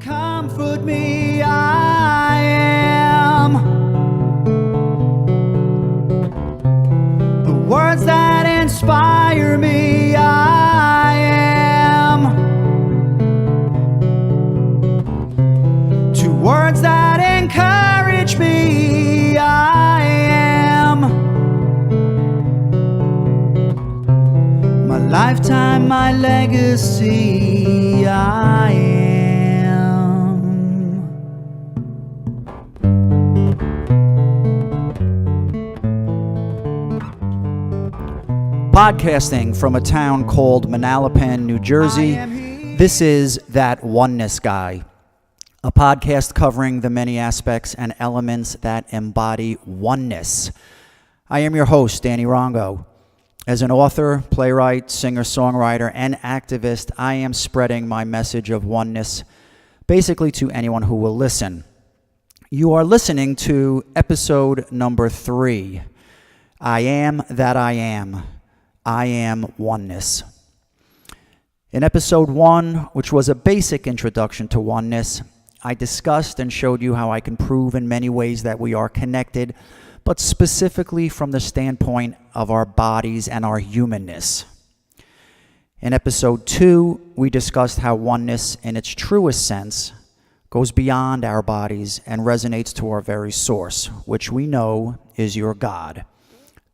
Comfort me, I am the words that inspire me, I am two words that encourage me, I am my lifetime, my legacy, I am. Podcasting from a town called Manalapan, New Jersey, this is That Oneness Guy, a podcast covering the many aspects and elements that embody oneness. I am your host, Danny Rongo. As an author, playwright, singer-songwriter, and activist, I am spreading my message of oneness basically to anyone who will listen. You are listening to episode number 3, I Am That I Am. I am oneness. In episode 1, which was a basic introduction to oneness, I discussed and showed you how I can prove in many ways that we are connected, but specifically from the standpoint of our bodies and our humanness. In episode 2, we discussed how oneness, in its truest sense, goes beyond our bodies and resonates to our very source, which we know is your God,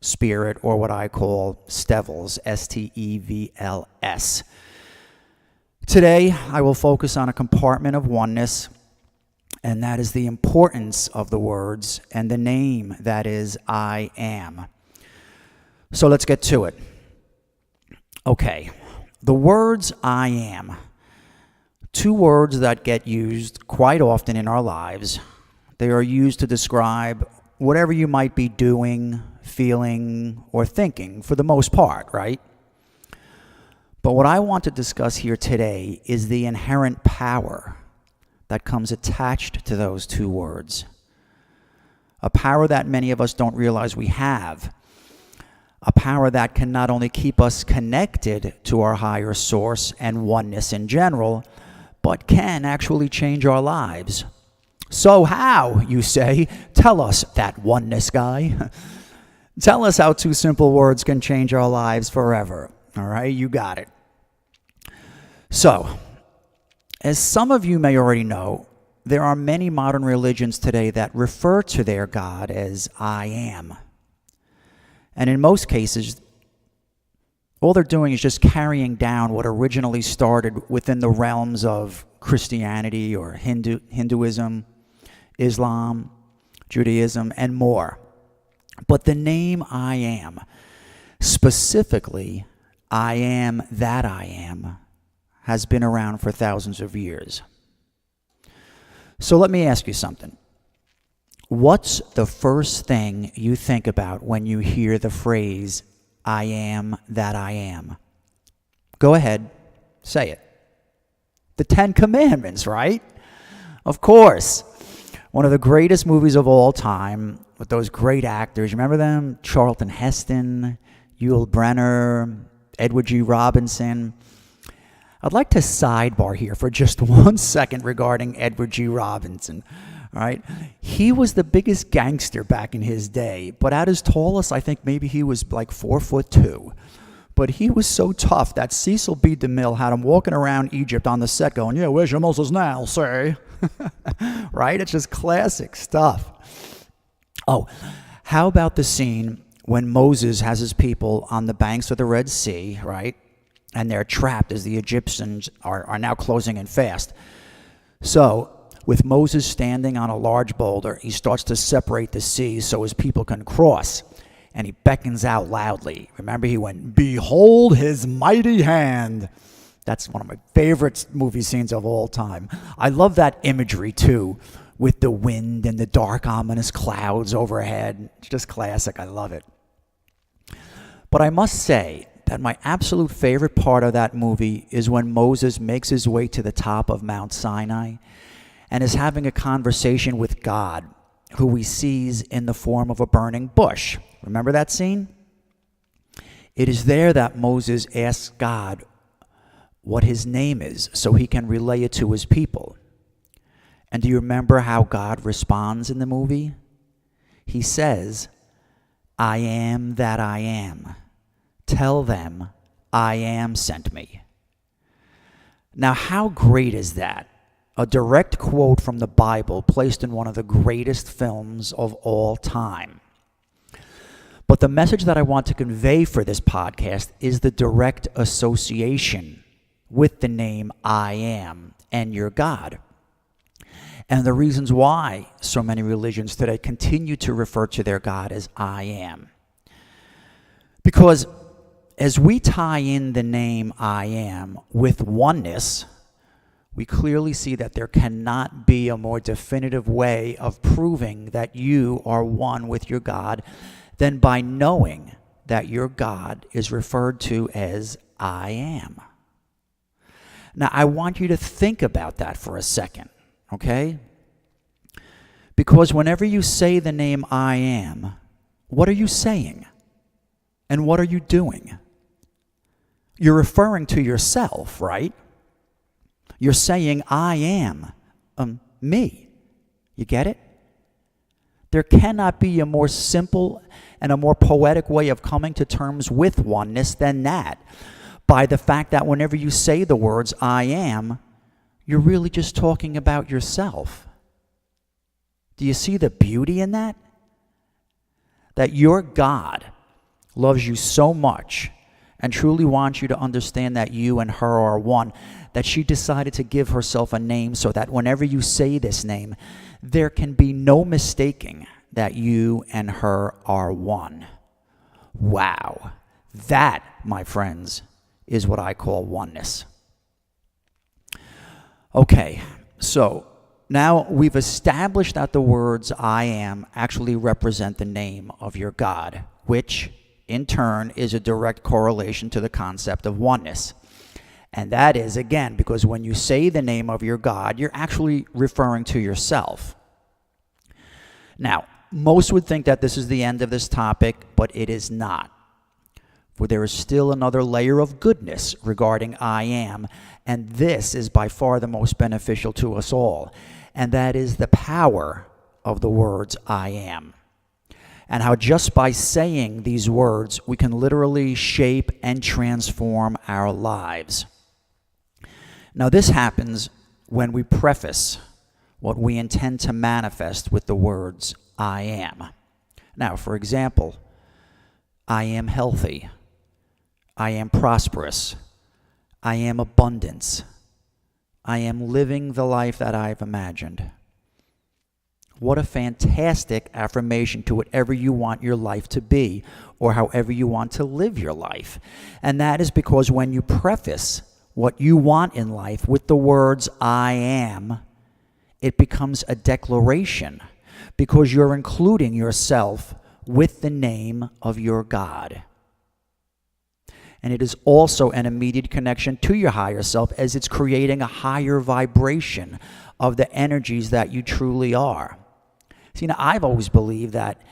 Spirit, or what I call Stevels, S-T-E-V-L-S. Today, I will focus on a compartment of oneness, and that is the importance of the words and the name that is I am. So let's get to it. Okay, the words I am, two words that get used quite often in our lives. They are used to describe whatever you might be doing, feeling, or thinking, for the most part, right? But what I want to discuss here today is the inherent power that comes attached to those two words. A power that many of us don't realize we have. A power that can not only keep us connected to our higher source and oneness in general, but can actually change our lives. So how, you say? Tell us, That Oneness Guy. Tell us how two simple words can change our lives forever. All right, you got it. So, as some of you may already know, there are many modern religions today that refer to their God as I am. And in most cases, all they're doing is just carrying down what originally started within the realms of Christianity or Hinduism, Islam, Judaism, and more. But the name I am, specifically I Am That I Am, has been around for thousands of years. So let me ask you something. What's the first thing you think about when you hear the phrase, I am that I am? Go ahead, say it. The 10 Commandments, right? Of course. One of the greatest movies of all time with those great actors. Remember them? Charlton Heston, Yul Brynner, Edward G. Robinson. I'd like to sidebar here for just 1 second regarding Edward G. Robinson. All right, he was the biggest gangster back in his day, but at his tallest, I think maybe he was like 4'2". But he was so tough that Cecil B. DeMille had him walking around Egypt on the set going, yeah, where's your Moses now, sir? Right? It's just classic stuff. Oh, how about the scene when Moses has his people on the banks of the Red Sea, right? And they're trapped as the Egyptians are now closing in fast. So, with Moses standing on a large boulder, he starts to separate the sea so his people can cross. And he beckons out loudly. Remember, he went, behold his mighty hand. That's one of my favorite movie scenes of all time. I love that imagery, too, with the wind and the dark, ominous clouds overhead. It's just classic. I love it. But I must say that my absolute favorite part of that movie is when Moses makes his way to the top of Mount Sinai and is having a conversation with God, who he sees in the form of a burning bush. Remember that scene? It is there that Moses asks God what his name is so he can relay it to his people. And do you remember how God responds in the movie? He says, I am that I am. Tell them I am sent me. Now, how great is that? A direct quote from the Bible placed in one of the greatest films of all time. But the message that I want to convey for this podcast is the direct association with the name I am and your God. And the reasons why so many religions today continue to refer to their God as I am. Because as we tie in the name I am with oneness, we clearly see that there cannot be a more definitive way of proving that you are one with your God than by knowing that your God is referred to as I am. Now, I want you to think about that for a second, okay? Because whenever you say the name I am, what are you saying? And what are you doing? You're referring to yourself, right? You're saying, I am me. You get it? There cannot be a more simple and a more poetic way of coming to terms with oneness than that. By the fact that whenever you say the words, I am, you're really just talking about yourself. Do you see the beauty in that? That your God loves you so much and truly wants you to understand that you and her are one, that she decided to give herself a name so that whenever you say this name, there can be no mistaking that you and her are one. Wow. That, my friends, is what I call oneness. Okay, so now we've established that the words I am actually represent the name of your God, which in turn is a direct correlation to the concept of oneness. And that is, again, because when you say the name of your God, you're actually referring to yourself. Now, most would think that this is the end of this topic, but it is not. For there is still another layer of goodness regarding I am, and this is by far the most beneficial to us all, and that is the power of the words I am. And how just by saying these words, we can literally shape and transform our lives. Now, this happens when we preface what we intend to manifest with the words, I am. Now, for example, I am healthy. I am prosperous. I am abundance. I am living the life that I've imagined. What a fantastic affirmation to whatever you want your life to be, or however you want to live your life. And that is because when you preface what you want in life with the words I am, it becomes a declaration, because you're including yourself with the name of your God. And it is also an immediate connection to your higher self, as it's creating a higher vibration of the energies that you truly are. See, now, I've always believed that,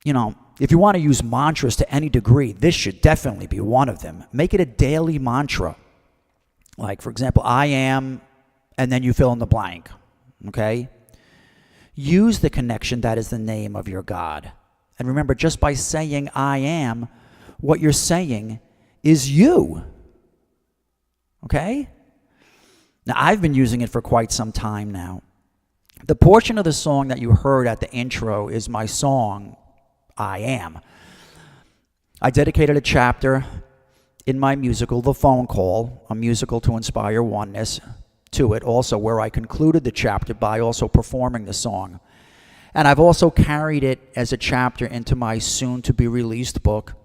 if you want to use mantras to any degree, this should definitely be one of them. Make it a daily mantra. Like, for example, I am, and then you fill in the blank, okay? Use the connection that is the name of your God. And remember, just by saying I am, what you're saying is you, okay? Now, I've been using it for quite some time now. The portion of the song that you heard at the intro is my song, I Am. I dedicated a chapter in my musical, The Phone Call, a musical to inspire oneness, to it also, where I concluded the chapter by also performing the song. And I've also carried it as a chapter into my soon-to-be-released book,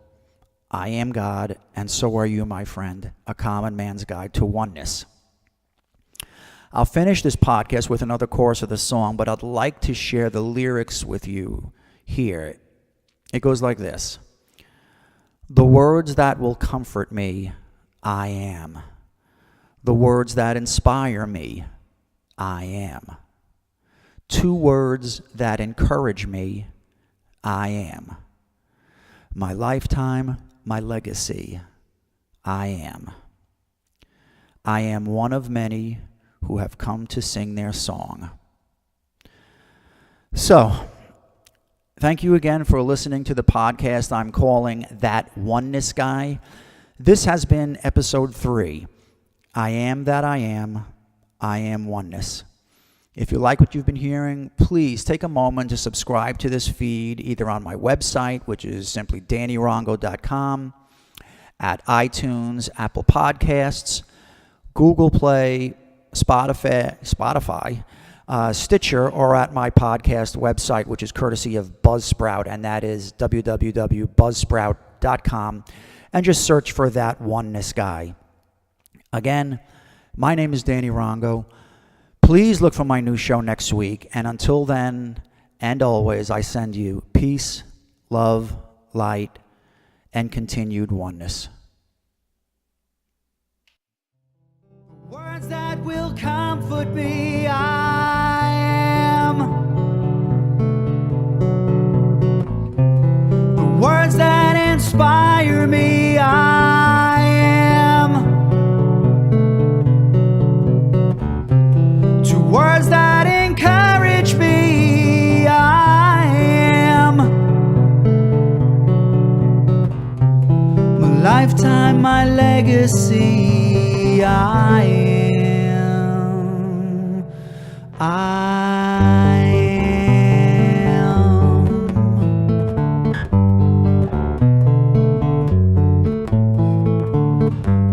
I Am God, and So Are You, My Friend, A Common Man's Guide to Oneness. I'll finish this podcast with another chorus of the song, but I'd like to share the lyrics with you here. It goes like this. The words that will comfort me, I am. The words that inspire me, I am. 2 words that encourage me, I am. My lifetime, my legacy, I am. I am one of many who have come to sing their song. So, thank you again for listening to the podcast I'm calling That Oneness Guy. This has been episode 3. I am that I am oneness. If you like what you've been hearing, please take a moment to subscribe to this feed either on my website, which is simply dannyrongo.com, at iTunes, Apple Podcasts, Google Play, Spotify, Stitcher, or at my podcast website, which is courtesy of Buzzsprout, and that is www.buzzsprout.com, and just search for That Oneness Guy. Again, my name is Danny Rongo. Please look for my new show next week, and until then, and always, I send you peace, love, light, and continued oneness. Words that will comfort me, I am. The words that inspire me, I am. To words that encourage me, I am. My lifetime, my legacy, I am.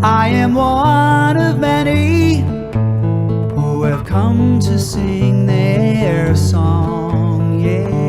I am one of many who have come to sing their song, yeah.